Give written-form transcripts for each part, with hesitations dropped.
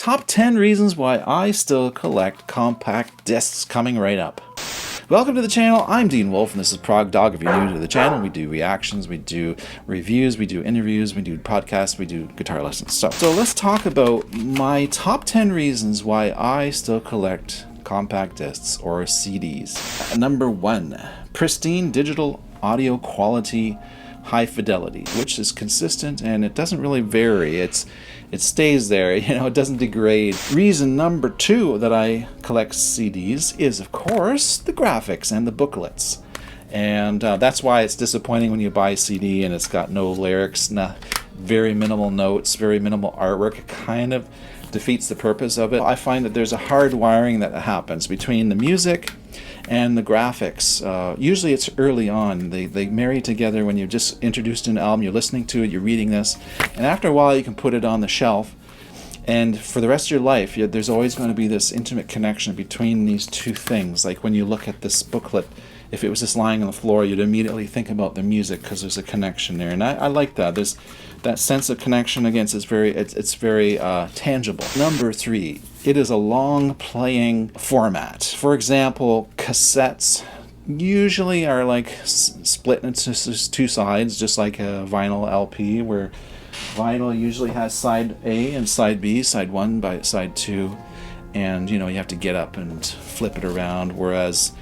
Top 10 reasons why I still collect compact discs, coming right up. Welcome to the channel. I'm Dean Wolf, and this is Prog Dog. If you're new to the channel, we do reactions, we do reviews, we do interviews, we do podcasts, we do guitar lessons. So let's talk about my top 10 reasons why I still collect compact discs or CDs. Number 1, pristine digital audio quality, high fidelity, which is consistent and it doesn't really vary. It stays there, it doesn't degrade. Reason number 2 that I collect CDs is, of course, the graphics and the booklets. And that's why it's disappointing when you buy a CD and it's got no lyrics, very minimal notes, very minimal artwork. It kind of defeats the purpose of it. I find that there's a hard wiring that happens between the music and the graphics. Usually it's early on. They marry together when you're just introduced to an album, you're listening to it, you're reading this, and after a while you can put it on the shelf, and for the rest of your life there's always going to be this intimate connection between these two things. Like when you look at this booklet, if it was just lying on the floor, you'd immediately think about the music because there's a connection there, and I like that. There's that sense of connection. Against it's very tangible. Number 3, it is a long playing format. For example, cassettes usually are like split into two sides, just like a vinyl LP, where vinyl usually has side A and side B, side 1 by side 2, and you have to get up and flip it around, whereas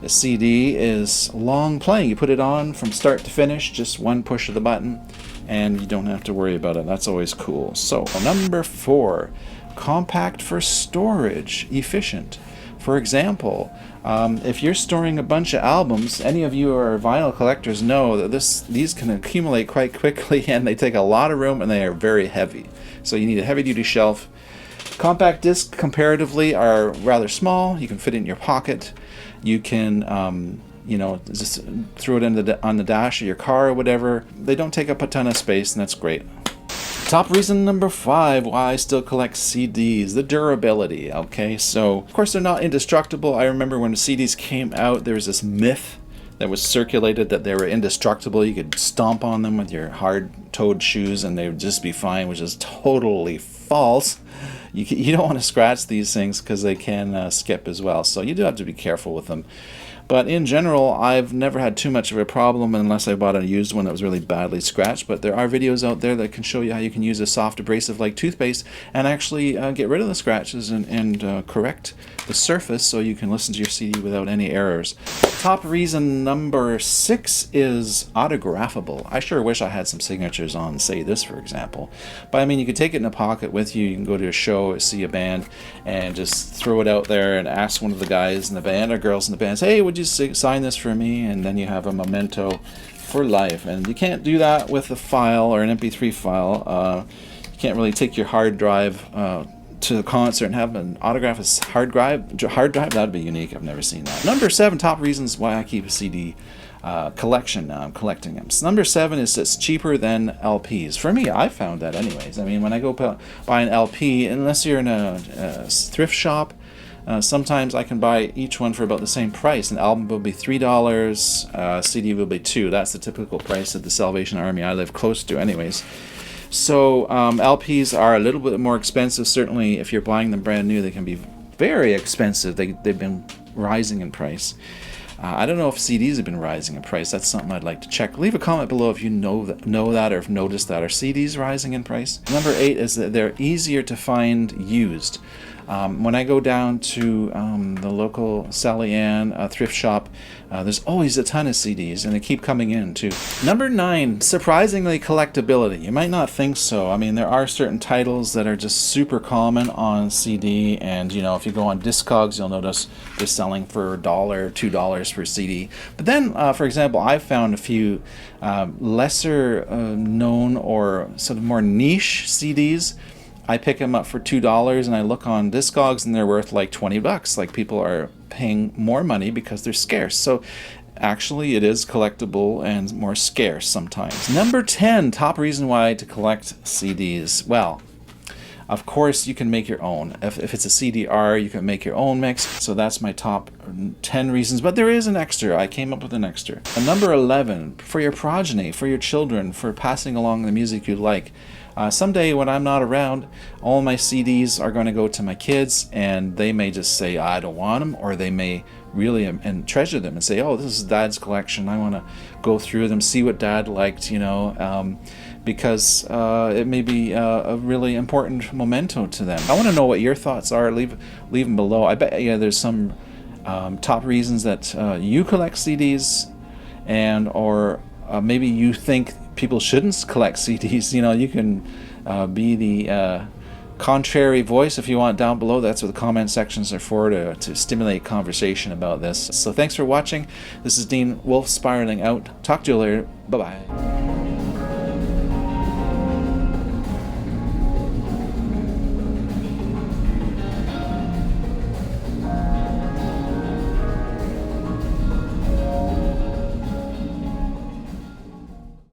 a CD is long playing. You put it on from start to finish, just one push of the button, and you don't have to worry about it. That's always cool. So, number 4, compact for storage, efficient. For example, if you're storing a bunch of albums, any of you who are vinyl collectors know that these can accumulate quite quickly, and they take a lot of room, and they are very heavy. So you need a heavy-duty shelf. Compact discs, comparatively, are rather small. You can fit it in your pocket. You can, just throw it on the dash of your car or whatever. They don't take up a ton of space, and that's great. Top reason number 5 why I still collect CDs, the durability. Okay, so of course they're not indestructible. I remember when the CDs came out, there was this myth that was circulated that they were indestructible. You could stomp on them with your hard-toed shoes and they would just be fine, which is totally false. You don't want to scratch these things because they can skip as well, so you do have to be careful with them. But in general, I've never had too much of a problem unless I bought a used one that was really badly scratched. But there are videos out there that can show you how you can use a soft abrasive like toothpaste and actually get rid of the scratches and correct the surface so you can listen to your CD without any errors. Top reason number 6 is autographable. I sure wish I had some signatures on, say, this, for example. But I mean, you could take it in a pocket with you. You can go to a show, see a band, and just throw it out there and ask one of the guys in the band or girls in the band, hey, would you sign this for me? And then you have a memento for life. And you can't do that with a file or an MP3 file. You can't really take your hard drive to the concert and have an autograph as hard drive. That'd be unique. I've never seen that. Number 7, top reasons why I keep a CD collection. Now I'm collecting them. So number 7 is it's cheaper than LPs. For me, I found that anyways. I mean, when I go buy an LP, unless you're in a thrift shop, sometimes I can buy each one for about the same price. An album will be $3, CD will be $2. That's the typical price of the Salvation Army I live close to anyways. So LPs are a little bit more expensive. Certainly if you're buying them brand new, they can be very expensive. They've been rising in price. I don't know if CDs have been rising in price. That's something I'd like to check. Leave a comment below if you know that or have noticed that. Are CDs rising in price? Number 8 is that they're easier to find used. When I go down to the local Sally Ann thrift shop, there's always a ton of CDs, and they keep coming in too. Number 9, surprisingly collectability. You might not think so. I mean, there are certain titles that are just super common on CD, and if you go on Discogs, you'll notice they're selling for $1, $2 per CD. But then, for example, I've found a few lesser known or sort of more niche CDs. I pick them up for $2 and I look on Discogs and they're worth like $20. Like, people are paying more money because they're scarce. So actually it is collectible and more scarce sometimes. Number 10, top reason why to collect CDs. Well, of course you can make your own. If it's a CDR, you can make your own mix. So that's my top 10 reasons, but there is an extra. I came up with an extra. And number 11, for your progeny, for your children, for passing along the music you like. Someday when I'm not around, all my CDs are going to go to my kids, and they may just say I don't want them, or they may really and treasure them and say, oh, this is Dad's collection, I want to go through them, see what Dad liked, because it may be a really important memento to them. I want to know what your thoughts are. Leave them below. I bet there's some top reasons that you collect CDs, and or maybe you think people shouldn't collect CDs. You can be the contrary voice if you want down below. That's what the comment sections are for, to stimulate conversation about this. So thanks for watching. This is Dean Wolf spiraling out. Talk to you later. Bye-bye.